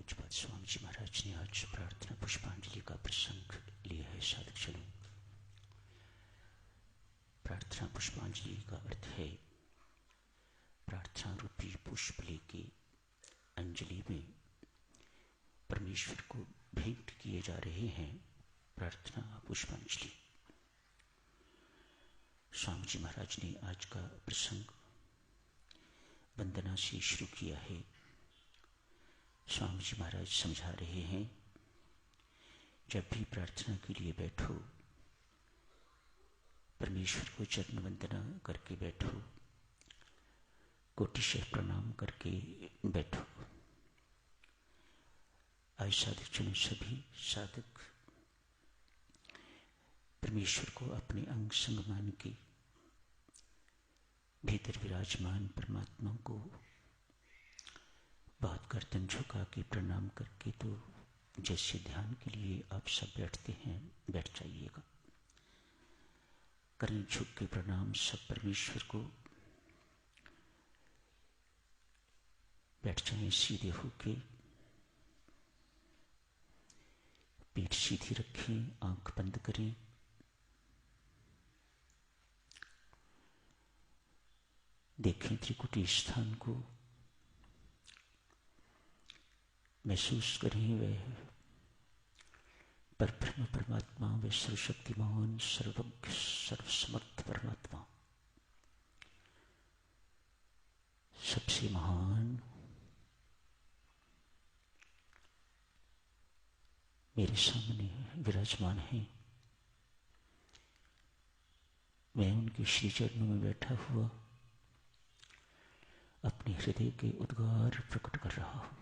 पूज्यपाद स्वामी जी महाराज ने आज प्रार्थना पुष्पांजलि का प्रसंग लिया है। साधक चलो, प्रार्थना पुष्पांजलि का अर्थ है प्रार्थना रूपी पुष्प लेके अंजलि में परमेश्वर को भेंट किए जा रहे हैं प्रार्थना पुष्पांजलि। स्वामी जी महाराज ने आज का प्रसंग वंदना से शुरू किया है। स्वामी जी महाराज समझा रहे हैं, जब भी प्रार्थना के लिए बैठो परमेश्वर को चरण वंदना करके बैठो, कोटिशः प्रणाम करके बैठो। आज साधक जन सभी साधक परमेश्वर को अपने अंग संग मान के भीतर विराजमान परमात्मा को बहुत गर्दन झुका के प्रणाम करके, तो जैसे ध्यान के लिए आप सब बैठते हैं बैठ जाइएगा। करें झुक के प्रणाम सब परमेश्वर को। बैठ जाएं सीधे होके, पीठ सीधी रखें, आंख बंद करें। देखें त्रिकुटी स्थान को, महसूस करें वह परब्रह्म परमात्मा, वह सर्वशक्तिमान सर्वज्ञ सर्वसमर्थ परमात्मा, सबसे महान मेरे सामने विराजमान है। मैं उनके श्री चरणों में बैठा हुआ अपने हृदय के उद्गार प्रकट कर रहा हूं।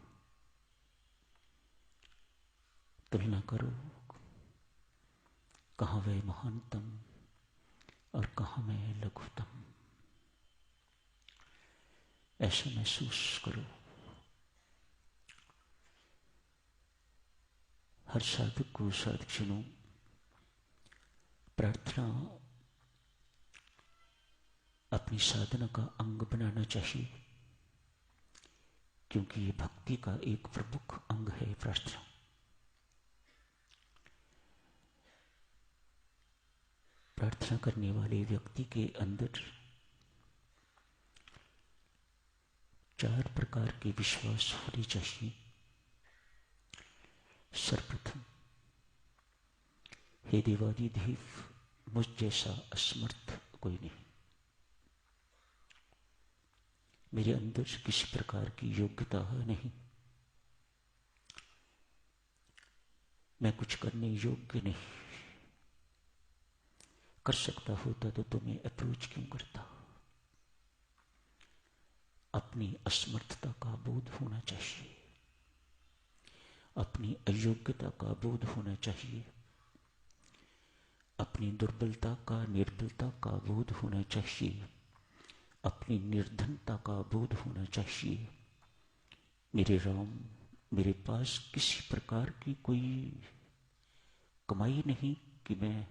तुलना करो, कहाँ वह महानतम और कहाँ मैं लघुतम, ऐसा महसूस करो। हर साधक को, साधक जनों, प्रार्थना अपनी साधना का अंग बनाना चाहिए, क्योंकि ये भक्ति का एक प्रमुख अंग है प्रार्थना। प्रार्थना करने वाले व्यक्ति के अंदर 4 प्रकार के विश्वास होने चाहिए। सर्वप्रथम, हे देवाधिदेव, मुझ जैसा असमर्थ कोई नहीं। मेरे अंदर किसी प्रकार की योग्यता नहीं, मैं कुछ करने योग्य नहीं। कर सकता होता तो तुम्हें अप्रोच क्यों करता। अपनी असमर्थता का बोध होना चाहिए, अपनी अयोग्यता का बोध होना चाहिए, अपनी दुर्बलता का, निर्बलता का बोध होना चाहिए, अपनी निर्धनता का बोध होना चाहिए। मेरे राम, मेरे पास किसी प्रकार की कोई कमाई नहीं कि मैं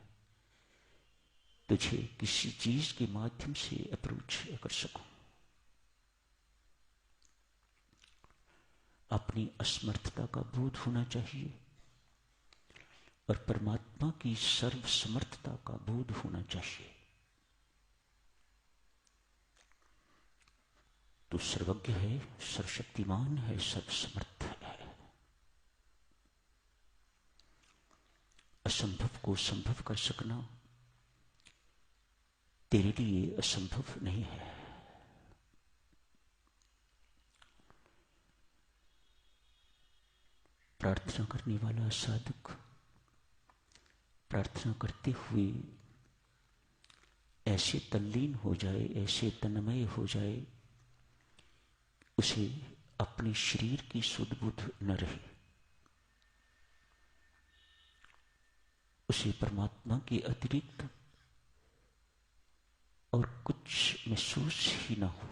तुझे किसी चीज के माध्यम से अप्रोच कर सकूं। अपनी असमर्थता का बोध होना चाहिए और परमात्मा की सर्वसमर्थता का बोध होना चाहिए। तो सर्वज्ञ है, सर्वशक्तिमान है, सर्वसमर्थ है। असंभव को संभव कर सकना तेरे लिए असंभव नहीं है। प्रार्थना करने वाला साधक प्रार्थना करते हुए ऐसे तल्लीन हो जाए, ऐसे तन्मय हो जाए, उसे अपने शरीर की सुध बुध न रहे, उसे परमात्मा के अतिरिक्त और कुछ महसूस ही ना हो।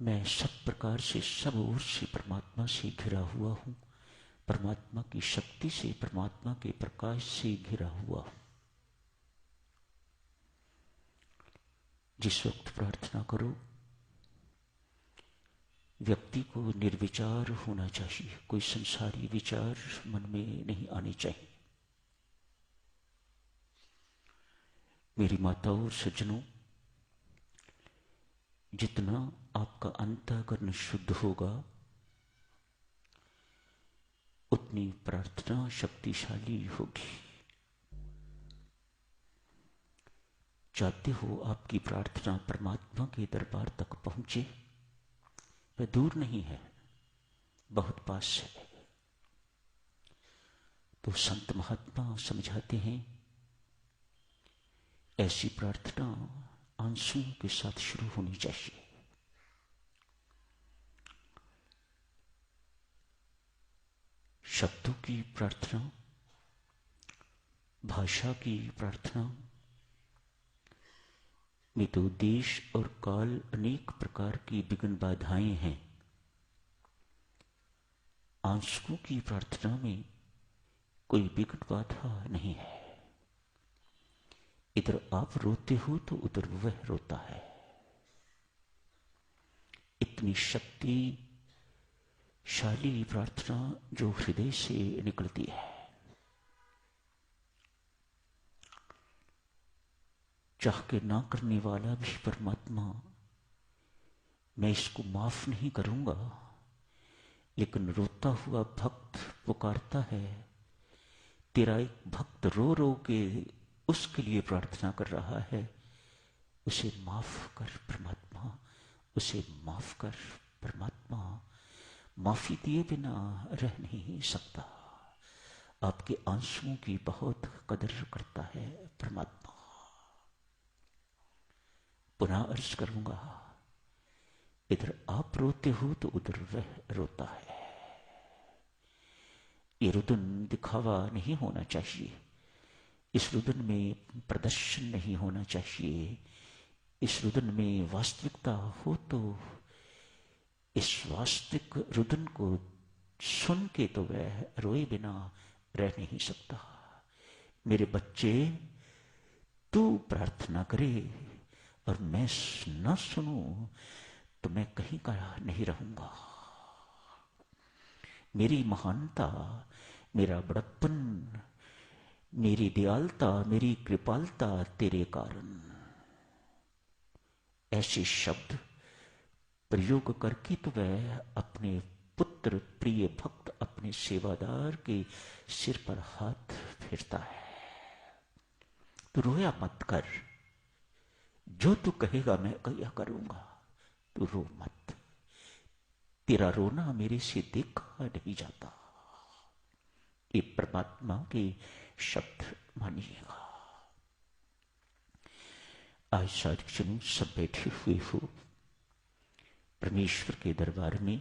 मैं सब प्रकार से, सब ओर से परमात्मा से घिरा हुआ हूं, परमात्मा की शक्ति से, परमात्मा के प्रकाश से घिरा हुआ हूं। जिस वक्त प्रार्थना करो व्यक्ति को निर्विचार होना चाहिए, कोई संसारी विचार मन में नहीं आने चाहिए। मेरी माताओं और सज्जनों, जितना आपका अंतःकरण शुद्ध होगा उतनी प्रार्थना शक्तिशाली होगी। चाहते हो आपकी प्रार्थना परमात्मा के दरबार तक पहुंचे? वह दूर नहीं है, बहुत पास है। तो संत महात्मा समझाते हैं, ऐसी प्रार्थना आंसुओं के साथ शुरू होनी चाहिए। शब्दों की प्रार्थना, भाषा की प्रार्थना में तो देश और काल अनेक प्रकार की विघ्न बाधाएं हैं। आंसुओं की प्रार्थना में कोई विघ्न बाधा नहीं है। इधर आप रोते हो तो उधर वह रोता है। इतनी शक्तिशाली प्रार्थना जो हृदय से निकलती है। चाह के ना करने वाला भी परमात्मा, मैं इसको माफ नहीं करूंगा, लेकिन रोता हुआ भक्त पुकारता है, तेरा एक भक्त रो रो के उसके लिए प्रार्थना कर रहा है, उसे माफ कर परमात्मा, उसे माफ कर परमात्मा। माफी दिए बिना रह नहीं सकता। आपके आंसुओं की बहुत कदर करता है परमात्मा। पुनः अर्ज करूंगा, इधर आप रोते हो तो उधर वह रोता है। ये रुदन दिखावा नहीं होना चाहिए, इस रुदन में प्रदर्शन नहीं होना चाहिए। इस रुदन में वास्तविकता हो तो इस वास्तविक रुदन को सुन के तो वह रोए बिना रह नहीं सकता। मेरे बच्चे, तू प्रार्थना करे और मैं न सुनूं तो मैं कहीं का नहीं रहूंगा। मेरी महानता, मेरा बड़प्पन, मेरी दयालुता, मेरी कृपालता तेरे कारण। ऐसे शब्द प्रयोग करके तो वह अपने पुत्र प्रिय भक्त अपने सेवादार के सिर पर हाथ फेरता है। तू रोया मत कर, जो तू कहेगा मैं क्या करूंगा, तू रो मत। तेरा रोना मेरे से देखा नहीं जाता। ये परमात्मा के शब्द मानिएगा। आज सारे जन सब बैठे हुए हो परमेश्वर के दरबार में।